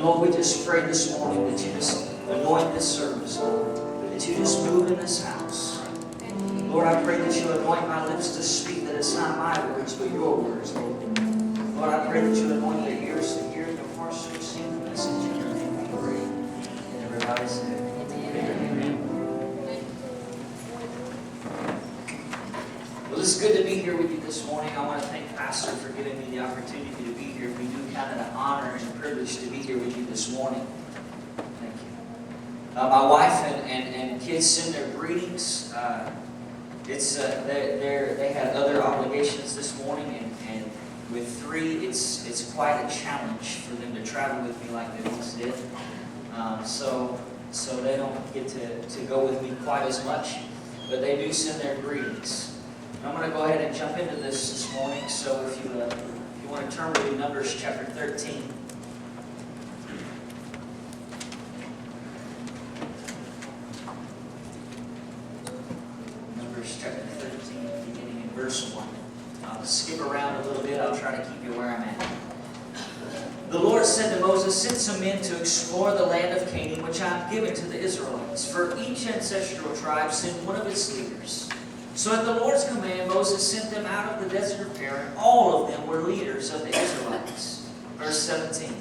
Lord, we just pray this morning that you just anoint this service, Lord. That you just move in this house. Lord, I pray that you anoint my lips to speak, that it's not my words, but your words, Lord. Lord, I pray that you anoint the ears to hear and the hearts to receive the message. In your name we pray. And everybody said, Amen. Well, it's good to be here with you this morning. I want to thank Pastor for giving me the opportunity to be here. We do count it an honor and a privilege to be here with you this morning. Thank you. My wife and kids send their greetings. They had other obligations this morning, and with three, it's quite a challenge for them to travel with me like they once did. So they don't get to go with me quite as much, but they do send their greetings. And I'm going to go ahead and jump into this morning. So if you want to turn with me, Numbers chapter 13. Chapter 13, beginning in verse 1. I'll skip around a little bit. I'll try to keep you where I'm at. The Lord said to Moses, "Send some men to explore the land of Canaan, which I have given to the Israelites. For each ancestral tribe send one of its leaders." So at the Lord's command, Moses sent them out of the desert of Paran. All of them were leaders of the Israelites. Verse 17.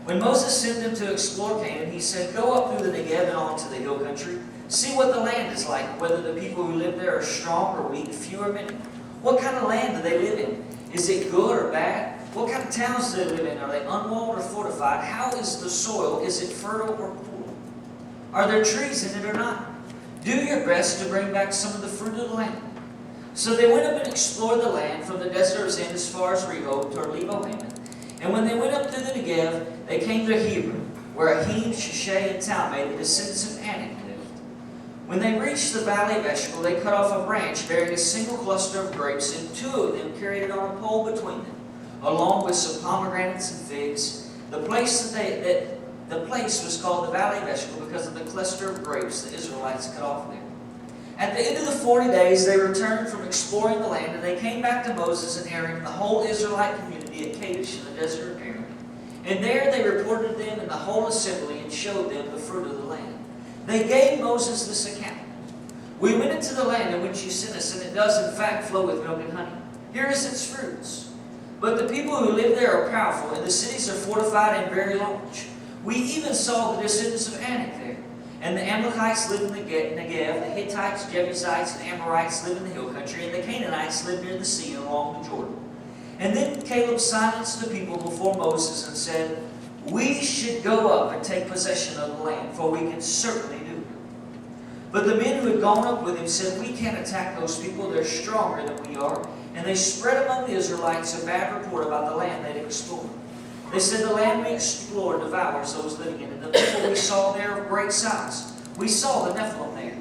When Moses sent them to explore Canaan, he said, "Go up through the Negev and on to the hill country. See what the land is like, whether the people who live there are strong or weak, few or many. What kind of land do they live in? Is it good or bad? What kind of towns do they live in? Are they unwalled or fortified? How is the soil? Is it fertile or poor? Are there trees in it or not? Do your best to bring back some of the fruit of the land." So they went up and explored the land from the desert of Zin as far as Rehob toward Lebo-Hamath. And when they went up through the Negev, they came to Hebron, where Ahim, Sheshai, and Talmai, the descendants of Anak, lived. When they reached the valley of Eshcol, they cut off a branch bearing a single cluster of grapes, and two of them carried it on a pole between them, along with some pomegranates and figs. The place was called the valley of Eshcol because of the cluster of grapes the Israelites cut off there. At the end of the 40 days, they returned from exploring the land, and they came back to Moses and Aaron and the whole Israelite community at Kadesh in the desert of Paran. And there they reported them in the whole assembly and showed them the fruit of the land. They gave Moses this account. "We went into the land in which you sent us, and it does in fact flow with milk and honey. Here is its fruits. But the people who live there are powerful, and the cities are fortified and very large. We even saw the descendants of Anak there. And the Amalekites live in the Negev, the Hittites, Jebusites, and Amorites live in the hill country, and the Canaanites live near the sea and along the Jordan." And then Caleb silenced the people before Moses and said, "We should go up and take possession of the land, for we can certainly do it." But the men who had gone up with him said, "We can't attack those people. They're stronger than we are." And they spread among the Israelites a bad report about the land they'd explored. They said, "The land we explored devours those living in it. The people we saw there of great size. We saw the Nephilim there.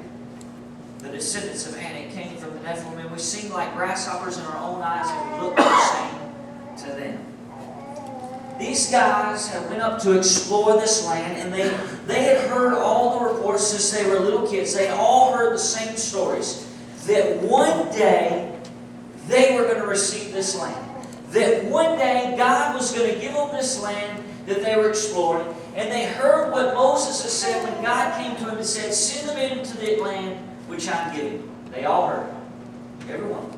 The descendants of Anak came from the Nephilim, and we seemed like grasshoppers in our own eyes, and we looked the same to them." These guys have went up to explore this land, and they had heard all the reports since they were little kids. They all heard the same stories, that one day they were going to receive this land. That one day God was going to give them this land that they were exploring. And they heard what Moses had said when God came to him and said, "Send them into the land which I'm giving." They all heard it. Everyone.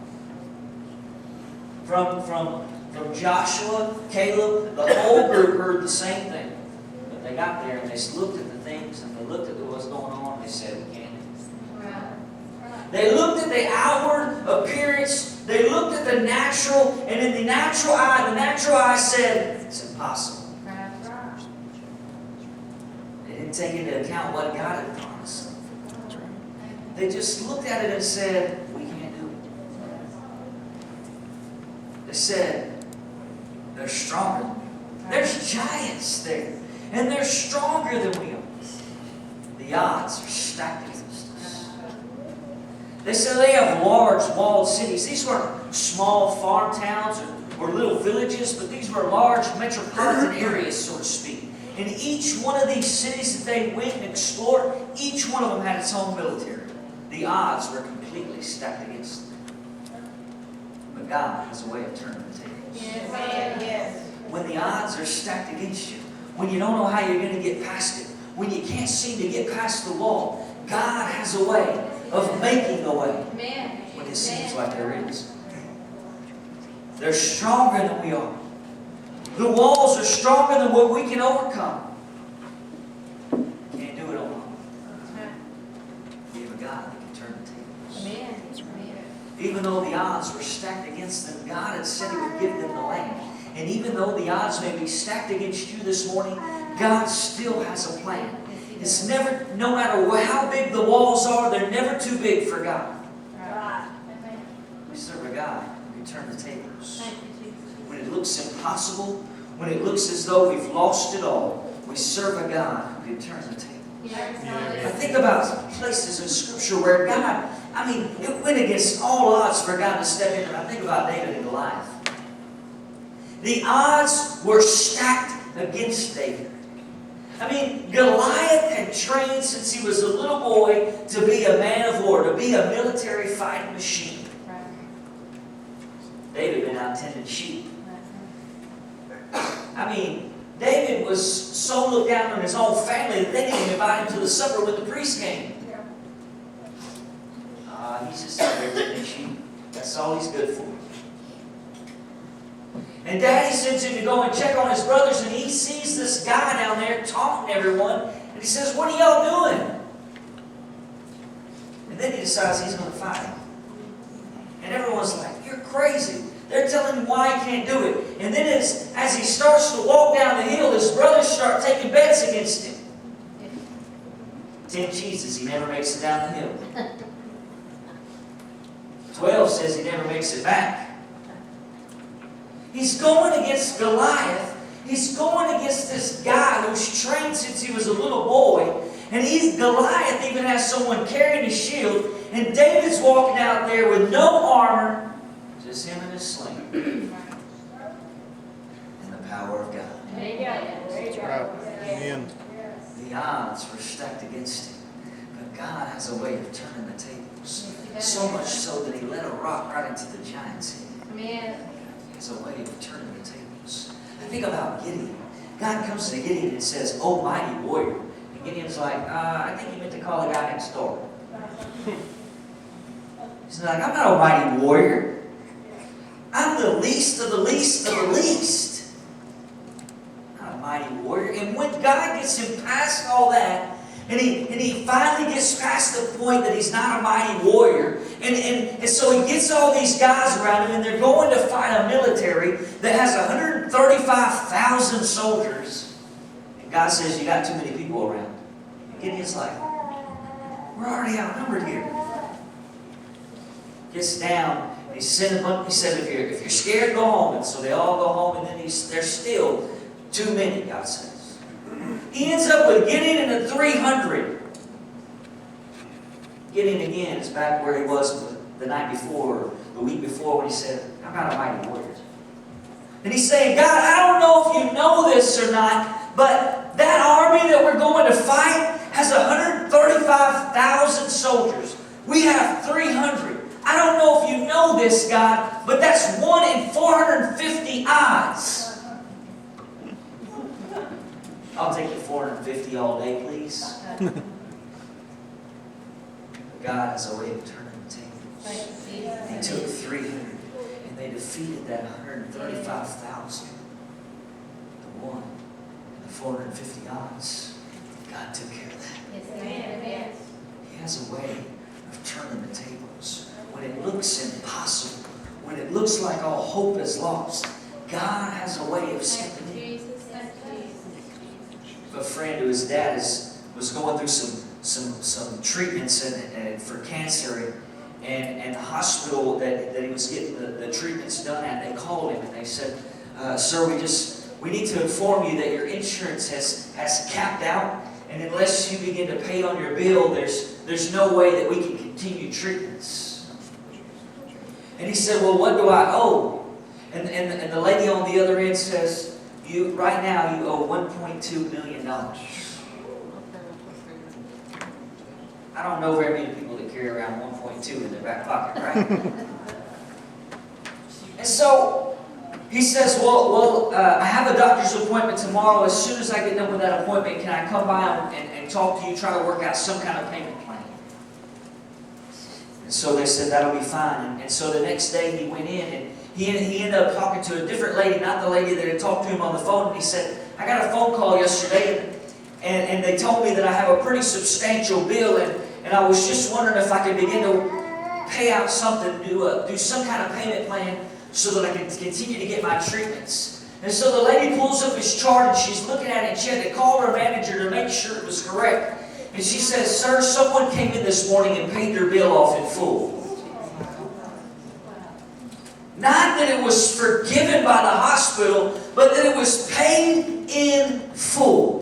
From Joshua, Caleb, the whole group heard the same thing. But they got there and they looked at the things and they looked at what was going on and they said, "We can't do it." They looked at the outward appearance. They looked at the natural, and in the natural eye said, "It's impossible." They didn't take into account what God had promised them. They just looked at it and said, "We can't do it." They said, "They're stronger. There's giants there, and they're stronger than we are. The odds are stacked against us." They said they have large walled cities. These weren't small farm towns or little villages, but these were large metropolitan areas, so to speak. And each one of these cities that they went and explored, each one of them had its own military. The odds were completely stacked against them. But God has a way of turning the tables. Yes. When the odds are stacked against you, when you don't know how you're going to get past it, when you can't seem to get past the wall, God has a way of making a way when it seems like there is. They're stronger than we are. The walls are stronger than what we can overcome. Can't do it alone. We have a God that can turn the tables. Even though the odds were stacked against them, God had said He would give them the land. And even though the odds may be stacked against you this morning, God still has a plan. It's never, no matter how big the walls are, they're never too big for God. We serve a God who can turn the tables. When it looks impossible, when it looks as though we've lost it all, we serve a God who can turn the tables. I think about places in Scripture where God, it went against all odds for God to step in. And I think about David and Goliath. The odds were stacked against David. Goliath had trained since he was a little boy to be a man of war, to be a military fighting machine. David been out tending sheep. David was so looked down on his own family that they didn't even invite him to the supper when the priest came. He's just out there tending sheep. That's all he's good for. And Daddy sends him to go and check on his brothers, and he sees this guy down there taunting everyone, and he says, "What are y'all doing?" And then he decides he's going to fight him. And everyone's like, "You're crazy." They're telling him why he can't do it. And then as he starts to walk down the hill, his brothers start taking bets against him. 10 cheeses, he never makes it down the hill. 12 says he never makes it back. He's going against Goliath. He's going against this guy who's trained since he was a little boy. And Goliath even has someone carrying his shield. And David's walking out there with no armor. Just him and his sling. And the power of God. There you go. Amen. The odds were stacked against him. But God has a way of turning the tables. So much so that He let a rock right into the giant's head. Amen. He has a way of turning the tables. I think about Gideon. God comes to Gideon and says, "Oh, mighty warrior." And Gideon's like, I think he meant to call the guy next door. He's like, "I'm not a mighty warrior. I'm the least of the least of the least. I'm not a mighty warrior." And when God gets him past all that, and he finally gets past the point that he's not a mighty warrior, and so he gets all these guys around him, and they're going to fight a military that has 135,000 soldiers. And God says, "You got too many people around." And Gideon's like, "We're already outnumbered here." Gets down. He said, if you're scared, go home. And so they all go home, and then there's still too many, God says. He ends up with Gideon and 300. Gideon again is back where he was the night before, or the week before, when he said, "I'm not a mighty warrior." And he's saying, "God, I don't know if you know this or not, but that army that we're going to fight has 135,000 soldiers. We have 300. I don't know if you know this, God, but that's 1 in 450 odds." I'll take the 450 all day, please. God has a way of turning the tables. He took 300 and they defeated that 135,000. The 1 in the 450 odds. God took care of that. He has a way of turning the tables. When it looks impossible, when it looks like all hope is lost, God has a way of stepping in. A friend who his dad was going through some treatments for cancer, and the hospital that he was getting the treatments done at, they called him and they said, "Sir, we need to inform you that your insurance has capped out, and unless you begin to pay on your bill, there's no way that we can continue treatments." And he said, "Well, what do I owe?" And the lady on the other end says, right now you owe $1.2 million. I don't know very many people that carry around 1.2 in their back pocket, right? And so he says, well, I have a doctor's appointment tomorrow. As soon as I get done with that appointment, can I come by and talk to you, try to work out some kind of payment plan? And so they said, that'll be fine. And so the next day he went in and he ended up talking to a different lady, not the lady that had talked to him on the phone. And he said, I got a phone call yesterday and they told me that I have a pretty substantial bill and I was just wondering if I could begin to pay out something, do some kind of payment plan so that I can continue to get my treatments. And so the lady pulls up his chart and she's looking at it and she had to call her manager to make sure it was correct. And she says, sir, someone came in this morning and paid their bill off in full. Not that it was forgiven by the hospital, but that it was paid in full.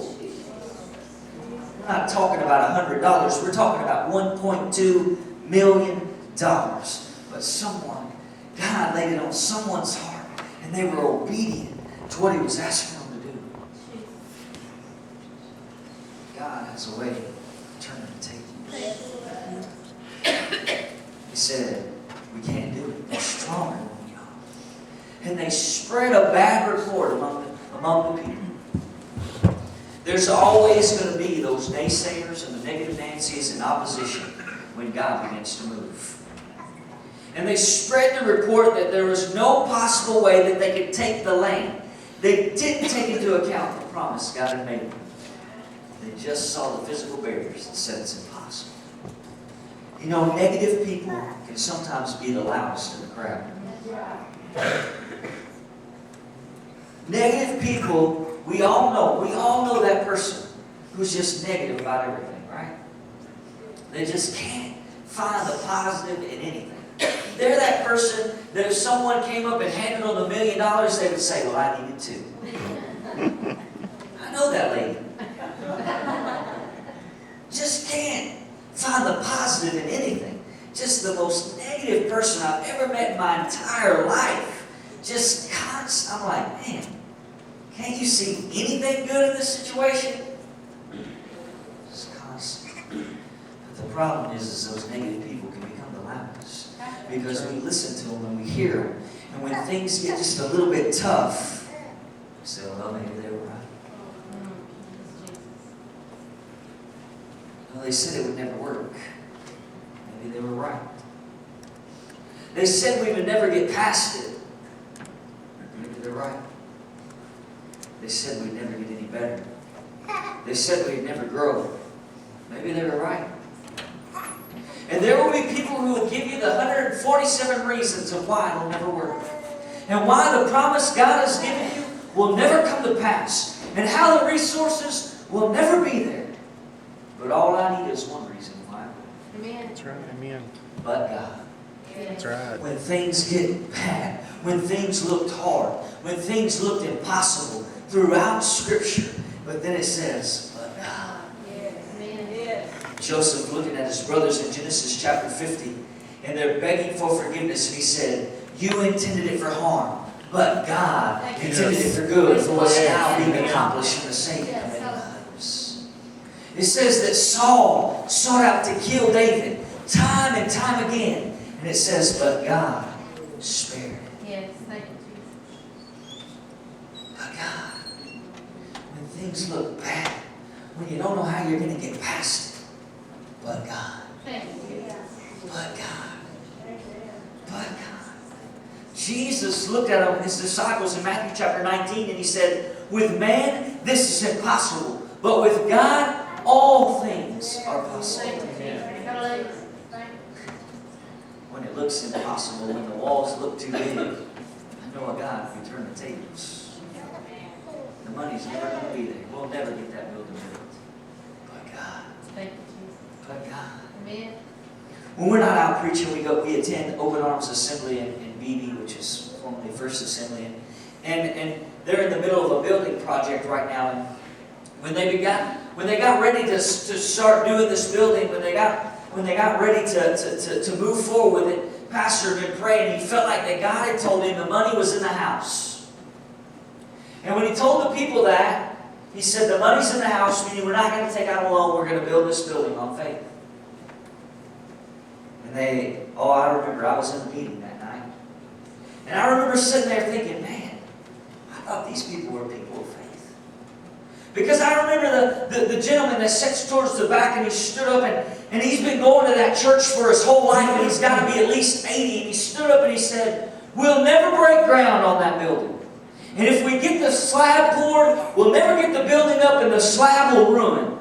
We're not talking about $100. We're talking about $1.2 million. But someone, God laid it on someone's heart, and they were obedient to what He was asking them to do. God has a way of turning the tables. He said, we can't do it. They're stronger than we are. And they spread a bad report among the people. There's always going to be those naysayers and the negative Nancy's in opposition when God begins to move. And they spread the report that there was no possible way that they could take the land. They didn't take into account the promise God had made them. They just saw the physical barriers and said it's impossible. You know, negative people can sometimes be the loudest in the crowd. Negative people, we all know that person who's just negative about everything, right? They just can't find the positive in anything. They're that person that if someone came up and handed them $1 million, they would say, well, I need it too. I know that lady. Just can't find the positive in anything. Just the most negative person I've ever met in my entire life. Just constant. I'm like, man, can't you see anything good in this situation? Just constant. But the problem is those negative people can become the loudest. Because we listen to them and we hear them. And when things get just a little bit tough, we say, well, maybe they were right. Well, they said it would never work. Maybe they were right. They said we would never get past it. Maybe they're right. They said we'd never get any better. They said we'd never grow. Maybe they were right. And there will be people who will give you the 147 reasons of why it'll never work. And why the promise God has given you will never come to pass. And how the resources will never be there. But all I need is one reason why. Amen. That's right. Amen. But God. That's right. When things get bad, when things looked hard, when things looked impossible throughout Scripture, but then it says, but God. Joseph looking at his brothers in Genesis chapter 50, and they're begging for forgiveness, and he said, you intended it for harm, but God intended it for good, for what's now being accomplished in the saving of many lives. It says that Saul sought out to kill David time and time again, and it says, but God spared. Yes, thank you, Jesus. But God, when things look bad, when you don't know how you're going to get past it, but God. Thank you. But God. But God. Jesus looked at his disciples in Matthew chapter 19 and he said, with man this is impossible, but with God all things are possible. When it looks impossible, when the walls look too big, I know a God who can turn the tables. The money's never going to be there. We'll never get that building built. But God. Thank you, But God. Amen. When we're not out preaching, we attend Open Arms Assembly in BB, which is formerly First Assembly. And they're in the middle of a building project right now. And when they got ready to start doing this building, when they got ready to move forward with it, Pastor had been praying. He felt like that God had told him the money was in the house. And when he told the people that, he said, the money's in the house, meaning we're not going to take out a loan, we're going to build this building on faith. And I remember I was in the meeting that night. And I remember sitting there thinking, man, thought these people were people of faith. Because I remember the gentleman that sits towards the back, and he stood up, and he's been going to that church for his whole life, and he's got to be at least 80. And he stood up and he said, "We'll never break ground on that building. And if we get the slab poured, we'll never get the building up, and the slab will ruin."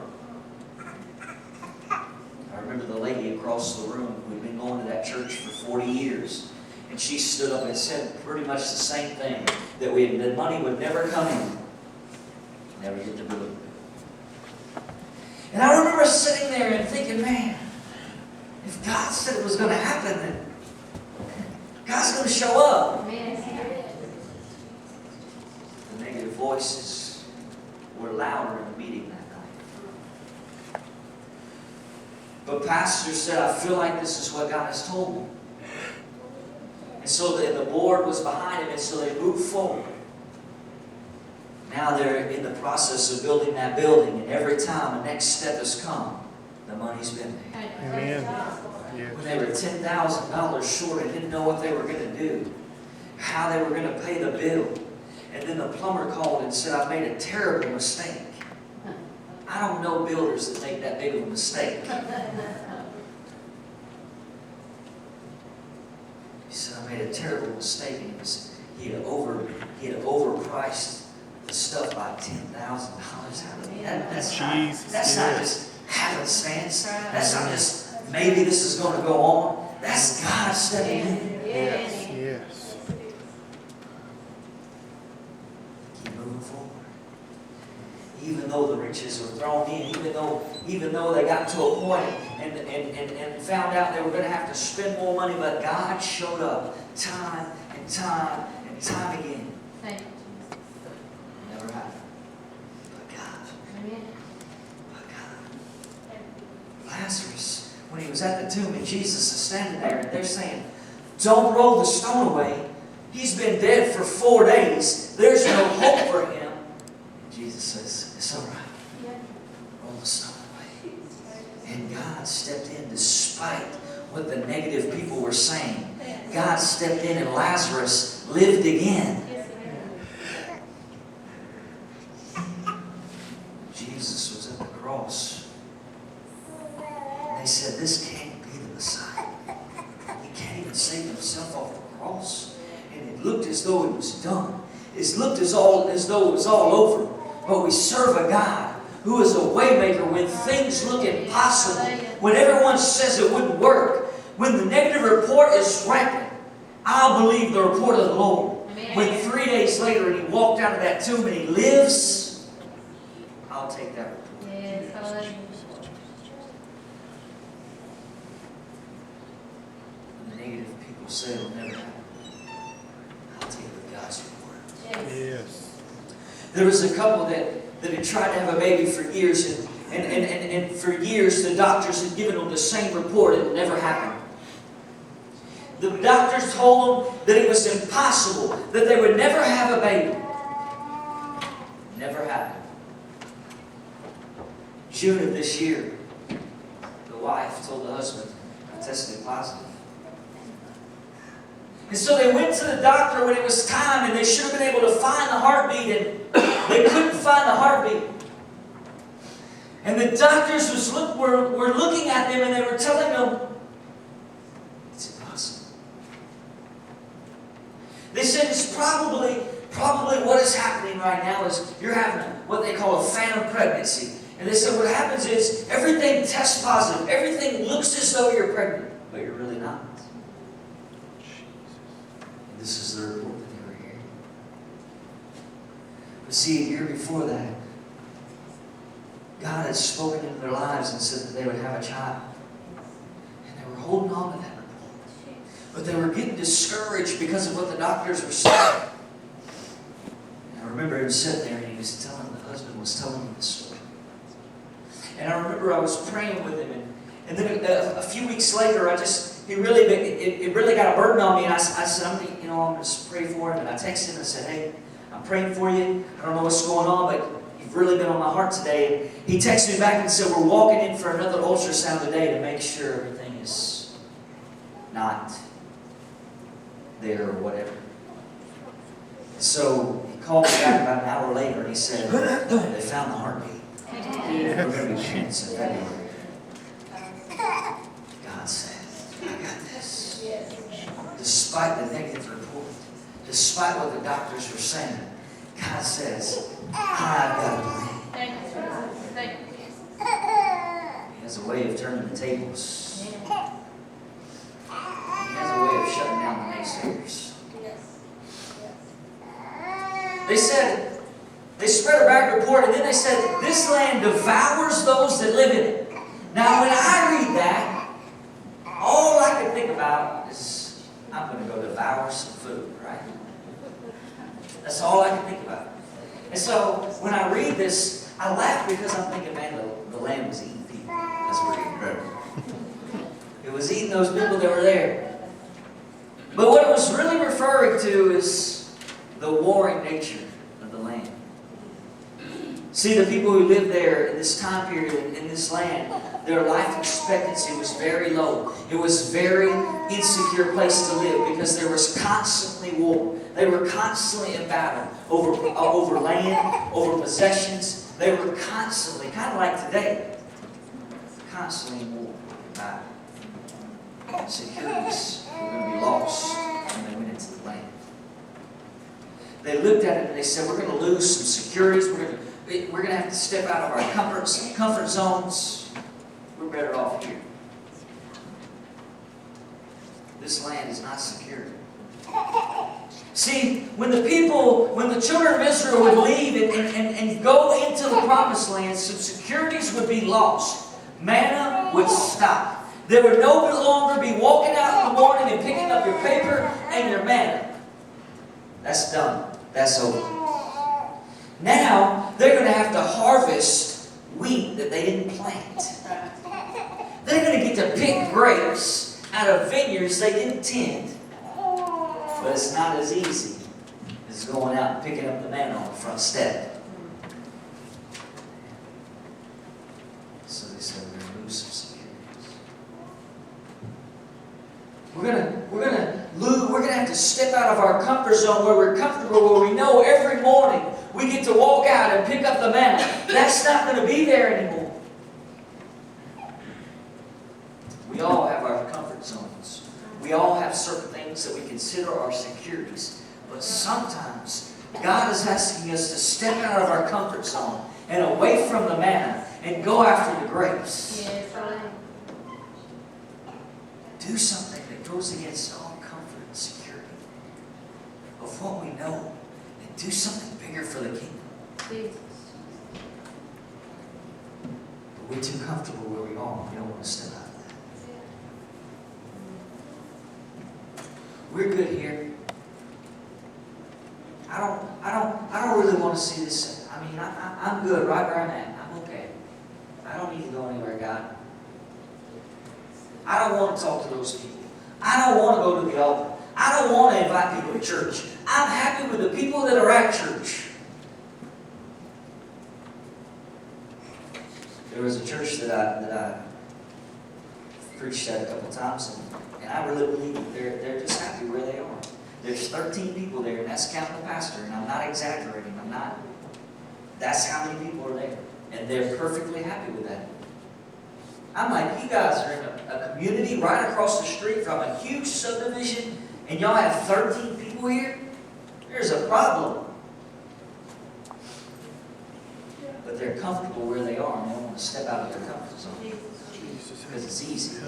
I remember the lady across the room who had been going to that church for 40 years. And she stood up and said pretty much the same thing. That the money would never come in. Never get the building. And I remember sitting there and thinking, man, if God said it was going to happen, then God's going to show up. The negative voices were louder in the meeting that night. But Pastor said, "I feel like this is what God has told me." And so the board was behind him, and so they moved forward. Now they're in the process of building that building, and every time a next step has come, the money's been there. Amen. When they were $10,000 short and didn't know what they were going to do, how they were going to pay the bill. And then the plumber called and said, "I've made a terrible mistake." I don't know builders that make that big of a mistake. He said, "I made a terrible mistake." And he had overpriced the stuff by $10,000. That's not just happenstance. That's not just maybe this is going to go on. That's God stepping in. Yes. Yes. Keep moving forward. Even though the riches were thrown in, even though they got to a point and found out they were going to have to spend more money, but God showed up time and time and time again. Never happened. But God. But God. Lazarus, when he was at the tomb and Jesus is standing there and they're saying, "Don't roll the stone away. He's been dead for 4 days. There's no hope for him." And Jesus says, "It's all right. Roll the stone away." And God stepped in despite what the negative people were saying. God stepped in and Lazarus lived again. Jesus was at the cross. And they said, "This can't be the Messiah. He can't even save himself off the cross." And it looked as though it was done. It looked as though it was all over. But we serve a God who is a waymaker when things look impossible. When everyone says it wouldn't work. When the negative report is rampant. I'll believe the report of the Lord. When 3 days later and he walked out of that tomb and he lives, I'll take that report. When the negative people say it'll never happen, I'll take it with God's report. Yes. There was a couple that had tried to have a baby for years, and for years the doctors had given them the same report. It never happened. The doctors told them that it was impossible, that they would never have a baby. Never happened. June of this year, the wife told the husband, "I tested positive." And so they went to the doctor when it was time, and they should have been able to find the heartbeat, and they couldn't find the heartbeat. And the doctors were looking at them, and they were telling them, "It's impossible." They said, "It's probably what is happening right now is you're having what they call a phantom pregnancy." And they said what happens is everything tests positive. Everything looks as though you're pregnant, but you're really not. And this is the report that they were hearing. But see, a year before that, God had spoken into their lives and said that they would have a child. And they were holding on to that report. But they were getting discouraged because of what the doctors were saying. And I remember him sitting there and the husband was telling me the story. And I remember I was praying with him, and then a few weeks later, it really got a burden on me, and I said, I'm going to just pray for him. And I texted him and said, "Hey, I'm praying for you. I don't know what's going on, but you've really been on my heart today." And he texted me back and said, "We're walking in for another ultrasound today to make sure everything is not there or whatever." So he called me back about an hour later and he said, they found the heartbeat. We're going to be parents in February. God said, I got this. Despite the negative report, despite what the doctors were saying, God says, I've got a plan. He has a way of turning the tables. He has a way of shutting down the naysayers. They said, they spread a bad report, and then they said, this land devours those that live in it. Now, when I read that, all I can think about is, I'm going to go devour some food, right? That's all I can think about. And so, when I read this, I laugh because I'm thinking, man, the land was eating people. That's pretty incredible. It was eating those people that were there. But what it was really referring to is the warring nature of the land. See, the people who lived there in this time period, in this land, their life expectancy was very low. It was a very insecure place to live because there was constantly war. They were constantly in battle over land, over possessions. They were constantly, kind of like today, constantly in war, battle. Securities were going to be lost when they went into the land. They looked at it and they said, we're going to lose some securities. We're going to have to step out of our comfort zones. We're better off here. This land is not secure. See, when the children of Israel would leave and go into the promised land, some securities would be lost. Manna would stop. There would no longer be walking out in the morning and picking up your paper and your manna. That's done. That's over. Now, they're going to have to harvest wheat that they didn't plant. They're going to get to pick grapes out of vineyards they didn't tend. But it's not as easy as going out and picking up the manna on the front step. So they said, we're going to lose some securities. We're going to have to step out of our comfort zone where we're comfortable, where we know every morning we get to walk out and pick up the manna. That's not going to be there anymore. We all have our comfort zones. We all have certain things that we consider our securities. But sometimes God is asking us to step out of our comfort zone and away from the manna and go after the grapes. Do something that goes against all comfort and security of what we know, and do something bigger for the kingdom. But we're too comfortable where we are. We don't want to step out of that. We're good here. I don't really want to see this. I mean, I'm good right where I'm at. I'm okay. I don't need to go anywhere, God. I don't want to talk to those people. I don't want to go to the altar. I don't want to invite people to church. I'm happy with the people that are at church. There was a church that I preached at a couple times, and I really believe that they're just happy where they are. There's 13 people there, and that's counting the pastor, and I'm not exaggerating. That's how many people are there. And they're perfectly happy with that. I'm like, you guys are in a community right across the street from a huge subdivision, and y'all have 13 people here? There's a problem. But they're comfortable where they are, and they don't want to step out of their comfort zone. Because it's easy.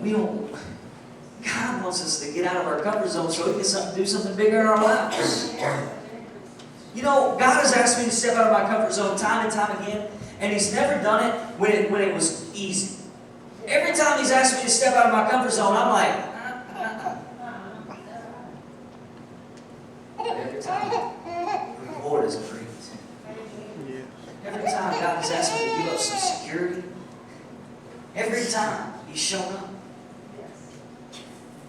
We don't. God wants us to get out of our comfort zone so we can do something bigger in our lives. You know, God has asked me to step out of my comfort zone time and time again, and He's never done it when it was easy. Every time He's asked me to step out of my comfort zone, I'm like, Every time, the reward is great. Every time God has asked me to give up some security, every time He's shown up.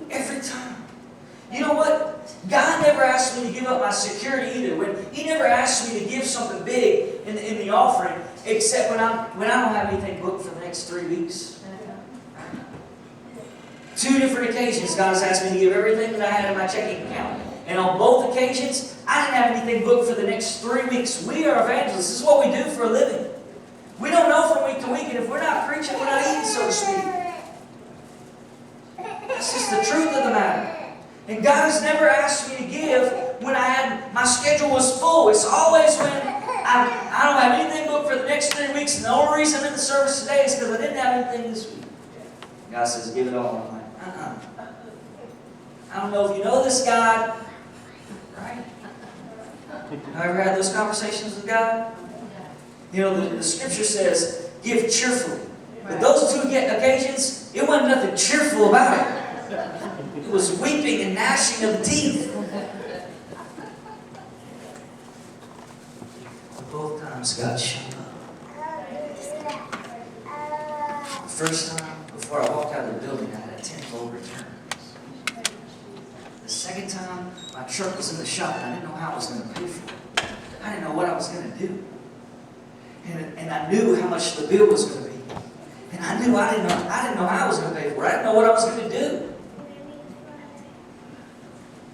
Every time. You know what? God never asked me to give up my security either. He never asked me to give something big in the offering, except when I don't have anything booked for the next 3 weeks. 2 different occasions, God has asked me to give everything that I had in my checking account. And on both occasions, I didn't have anything booked for the next 3 weeks. We are evangelists. This is what we do for a living. We don't know from week to week, and if we're not preaching, we're not eating, so to speak. That's just the truth of the matter. And God has never asked me to give when my schedule was full. It's always when I don't have anything booked for the next 3 weeks, and the only reason I'm in the service today is because I didn't have anything this week. God says, give it all. I'm like, I don't know if you know this God, right? Have I ever had those conversations with God? You know, the scripture says, give cheerfully. But those 2 occasions, it wasn't nothing cheerful about it. It was weeping and gnashing of teeth. Both times God showed up. The first time, before I walked out of the building, I had a tenfold return. The second time, my truck was in the shop and I didn't know how I was going to pay for it. I didn't know what I was going to do. And I knew how much the bill was going to be. And I didn't know how I was going to pay for it. I didn't know what I was going to do.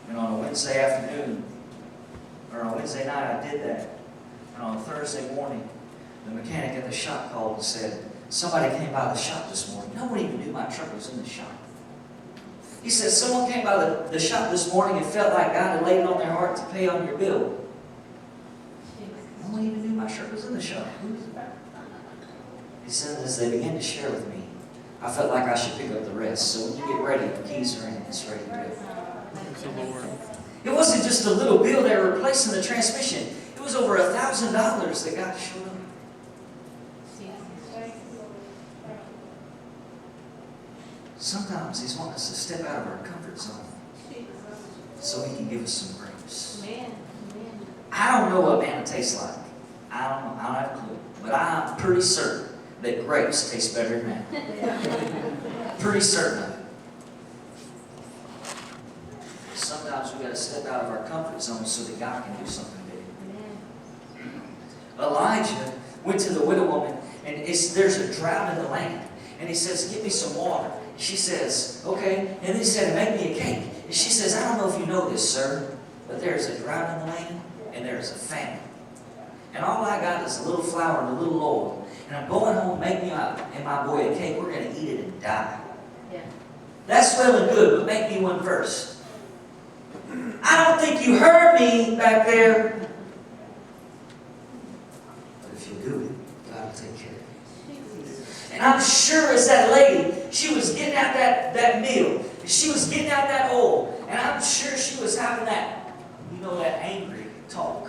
And on a Wednesday afternoon, or on Wednesday night, I did that. And on Thursday morning, the mechanic at the shop called and said, somebody came by the shop this morning. No one even knew my truck was in the shop. He said, someone came by the shop this morning and felt like God had laid it on their heart to pay on your bill. No one even knew my truck was in the shop. He said, as they began to share with me, I felt like I should pick up the rest. So when you get ready, the keys are in, it's ready to go. It wasn't just a little bill they were replacing the transmission. It was over $1,000 that God showed up. Sometimes He's wanting us to step out of our comfort zone so He can give us some grace. I don't know what manna tastes like. I don't know. I don't have a clue. But I'm pretty certain that grapes taste better than manna. Pretty certain of it. Sometimes we've got to step out of our comfort zone so that God can do something big. Elijah went to the widow woman, and there's a drought in the land. And he says, get me some water. She says, okay. And then he said, make me a cake. And she says, I don't know if you know this, sir, but there's a drought in the land, and there's a famine. And all I got is a little flour and a little oil. And I'm going home, make me and my boy a cake. We're going to eat it and die. Yeah. That's well and good, but make me one first. I don't think you heard me back there. But if you do it, God will take care of it. And I'm sure as that lady, she was getting out that meal. She was getting out that oil. And I'm sure she was having that, that angry talk.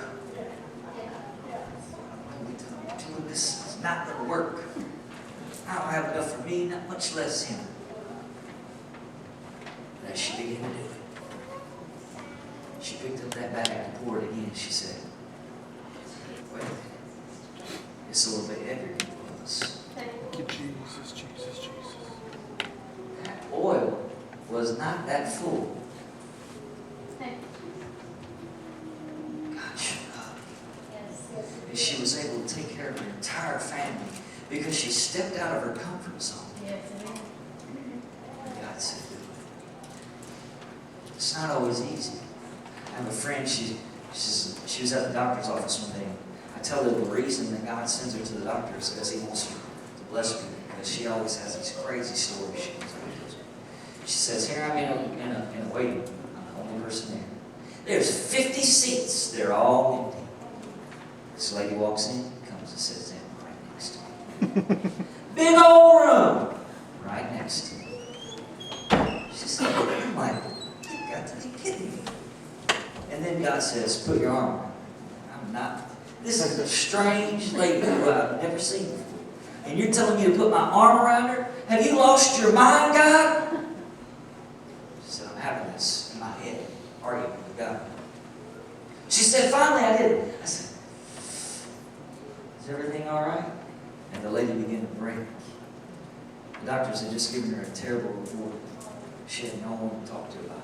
This is not going to work. I don't have enough for me, not much less him. And as she began to do it, she picked up that bag and poured it in. She said, wait a minute. It's a little bit heavier than it was. Thank you, Jesus, Jesus, Jesus. That oil was not that full. God showed up. And she was able to take care of her entire family because she stepped out of her comfort zone. And God said, do it. It's not always easy. I have a friend, she was at the doctor's office one day. I tell her the reason that God sends her to the doctor is because He wants her to bless her. Because she always has these crazy stories she tells me. She says, here I'm in a waiting room. I'm the only person there. There's 50 seats. They're all empty. This lady walks in, comes and sits down right next to me. Big old room right next to me. She said, I'm like, you got to be kidding me. And then God says, put your arm around her. I'm not. This is a strange lady who I've never seen before. And you're telling me to put my arm around her? Have you lost your mind, God? She said, I'm having this in my head, arguing with God. She said, finally I did it. I said, is everything all right? And the lady began to break. The doctors had just given her a terrible report. She had no one to talk to about it.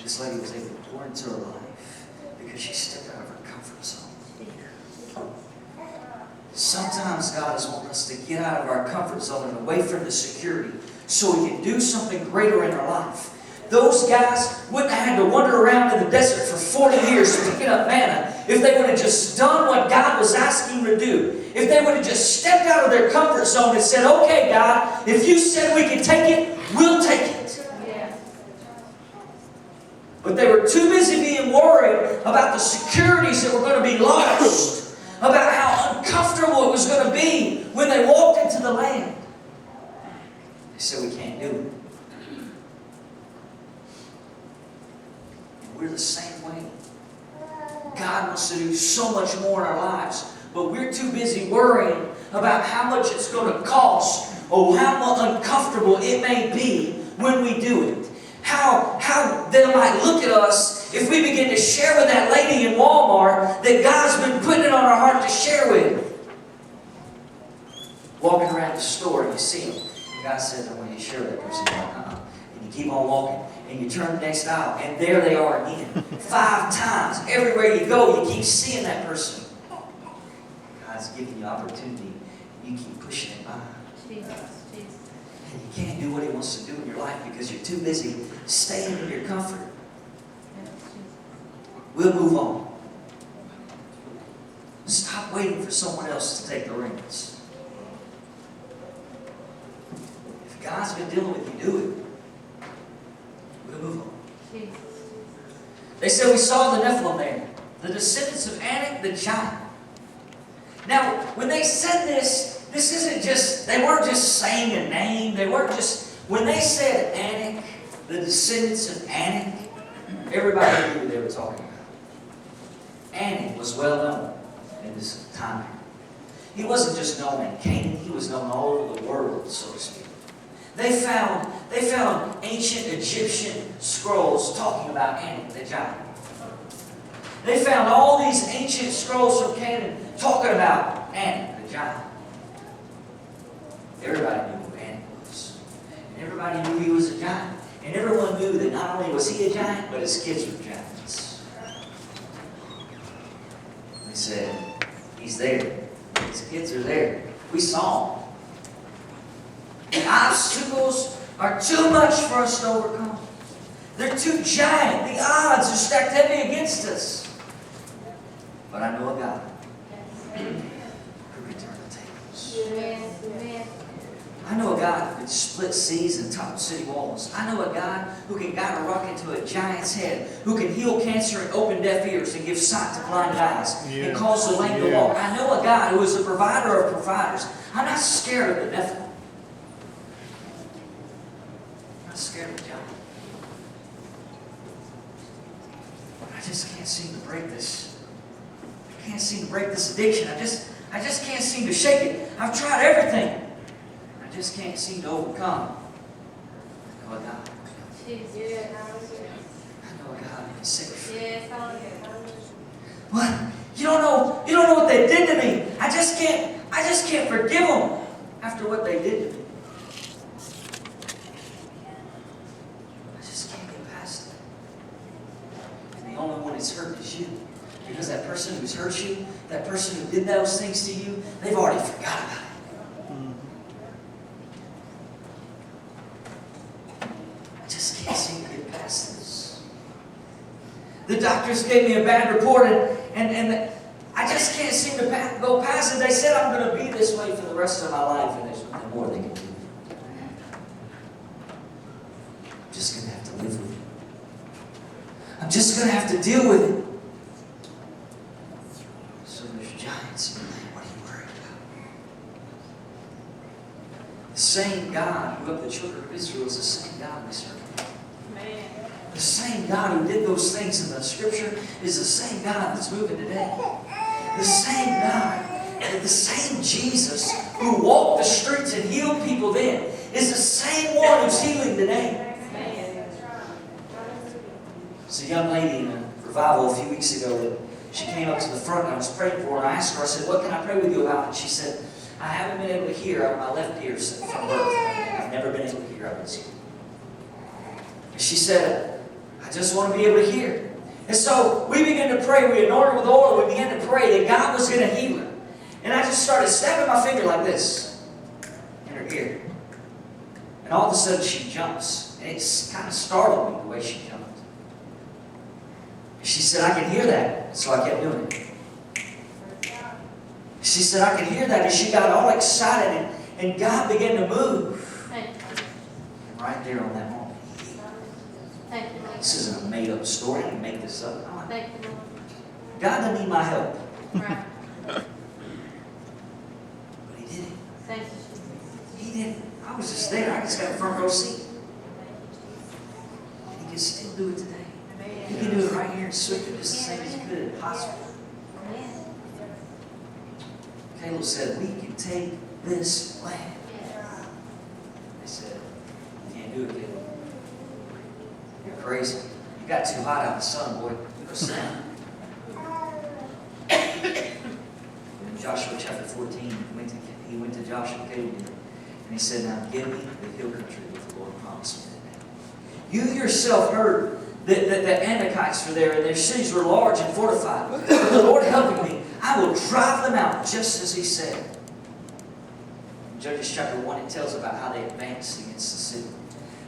This lady was able to pour into her life because she stepped out of her comfort zone. Sometimes God is wanting us to get out of our comfort zone and away from the security so He can do something greater in our life. Those guys wouldn't have had to wander around in the desert for 40 years picking up manna if they would have just done what God was asking them to do. If they would have just stepped out of their comfort zone and said, okay, God, if you said we can take it, we'll take it. Yes. But they were too busy being worried about the securities that were going to be lost, about how uncomfortable it was going to be when they walked into the land. They said, we can't do it. We're the same way. God wants to do so much more in our lives, but we're too busy worrying about how much it's going to cost or how uncomfortable it may be when we do it. How they might look at us if we begin to share with that lady in Walmart that God's been putting it on our heart to share with. Walking around the store and you see them. And God says, I want you to share with that person. You're like, and you keep on walking. And you turn the next aisle, and there they are again. 5 times. Everywhere you go, you keep seeing that person. God's giving you opportunity. You keep pushing it by. Jesus. And you can't do what He wants to do in your life because you're too busy staying in your comfort. We'll move on. Stop waiting for someone else to take the reins. If God's been dealing with you, do it. We'll move on. Jesus. They said we saw the Nephilim there, the descendants of Anak the giant. Now, when they said this isn't just, they weren't just saying a name. They weren't just, when they said Anak, the descendants of Anak, everybody knew who they were talking about. Anak was well known in this time. He wasn't just known in Canaan, he was known all over the world, so to speak. They found ancient Egyptian scrolls talking about Anak the giant. They found all these ancient scrolls from Canaan talking about Anak the giant. Everybody knew who Anak was. And everybody knew he was a giant. And everyone knew that not only was he a giant, but his kids were giants. They said, he's there. His kids are there. We saw him. The obstacles are too much for us to overcome. They're too giant. The odds are stacked heavy against us. But I know a God who can turn the tables. Amen. I know a God who can split seas and topple city walls. I know a God who can guide a rock into a giant's head, who can heal cancer and open deaf ears and give sight to blind eyes and cause the lame to walk. I know a God who is the provider of providers. I'm not scared of the Nephilim. I'm not scared of the giant. I just can't seem to break this. I can't seem to break this addiction. I just can't seem to shake it. I've tried everything. I just can't seem to overcome. I know a God. Jesus. I know a God who can save. Yes, hallelujah. What? You don't know what they did to me. I just can't forgive them after what they did to me. I just can't get past it. And the only one that's hurt is you. Because that person who's hurt you, that person who did those things to you, they've already forgot about it. I just can't seem to get past this. The doctors gave me a bad report and I just can't seem to go past it. They said I'm going to be this way for the rest of my life and there's nothing more they can do. I'm just going to have to live with it. I'm just going to have to deal with it. So there's giants in the land. What are you worried about? The same God who helped the children of Israel is the same God we serve. The same God who did those things in the Scripture is the same God that's moving today. The same God, the same Jesus who walked the streets and healed people then is the same one who's healing today. There's a young lady in a revival a few weeks ago that she came up to the front and I was praying for her and I asked her, I said, what can I pray with you about? And she said, I haven't been able to hear out of my left ear from birth. I've never been able to hear. I've been sick. And she said, I just want to be able to hear. And so we began to pray. We anointed her with oil. We began to pray that God was going to heal her. And I just started snapping my finger like this in her ear. And all of a sudden she jumps. And it's kind of startled me the way she jumped. She said, I can hear that. So I kept doing it. She said, I can hear that. And she got all excited. And God began to move. Thank you. And right there on that moment. Thank you. This isn't a made-up story. I didn't make this up. Thank you, Lord. God doesn't need my help. Right. But He did it. Thank you, Jesus. He did it. I was just there. I just got a front row seat. He can still do it today. He can do it right here in Swifton just the same as He could in the hospital. Caleb said, we can take this land. They said, you can't do it, Caleb. You're crazy. You got too hot out in the sun, boy. Go sit down. In Joshua chapter 14, he went to Joshua, Caleb, and he said, now give me the hill country that the Lord promised me today. You yourself heard that the Anakites were there, and their cities were large and fortified. With the Lord helping me, I will drive them out, just as He said. In Judges chapter 1, it tells about how they advanced against the city.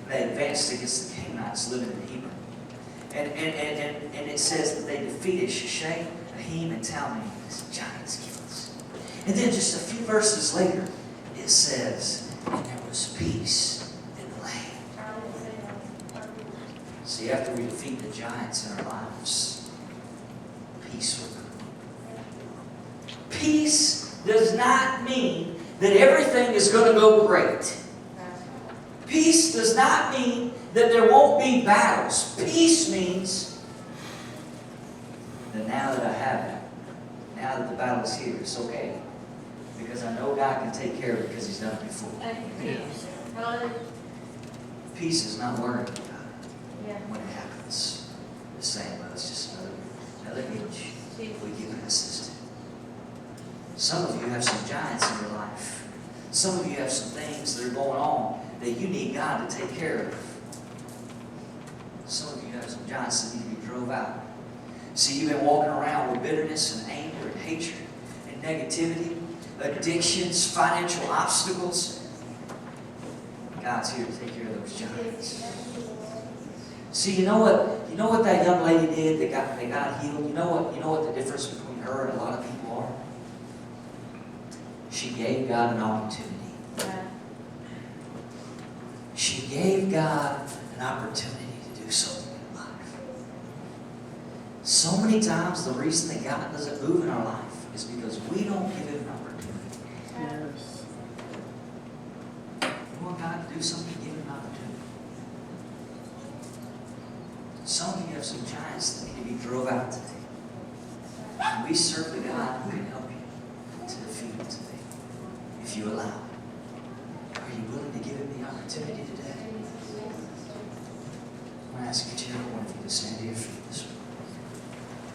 They advanced against the Canaanites living in Hebron. And it says that they defeated Shechem, Ahim, and Talmai, these giants killers. And then just a few verses later, it says, and there was peace in the land. See, after we defeat the giants in our lives, peace will come. Peace does not mean that everything is going to go great. Peace does not mean that there won't be battles. Peace means that now that I have it, now that the battle is here, it's okay. Because I know God can take care of it because He's done it before. Thank you, Jesus. Hallelujah. Peace is not worrying about it Yeah. when it happens. It's saying, well, it's just another hitch. We get past this too. Some of you have some giants in your life. Some of you have some things that are going on that you need God to take care of. Some of you have some giants that need to be drove out. See, you've been walking around with bitterness and anger and hatred and negativity, addictions, financial obstacles. God's here to take care of those giants. See, you know what that young lady did that got healed? You know what the difference between her and a lot of people are? She gave God an opportunity. She gave God an opportunity to do something in life. So many times the reason that God doesn't move in our life is because we don't give Him an opportunity. Yes. You want God to do something, give Him an opportunity. Some of you have some giants that need to be drove out today. And we serve the God who can help you to defeat them today, if you allow it. Are you willing to give Him the opportunity today? I'm going to ask each and every one of you to stand to your feet this morning.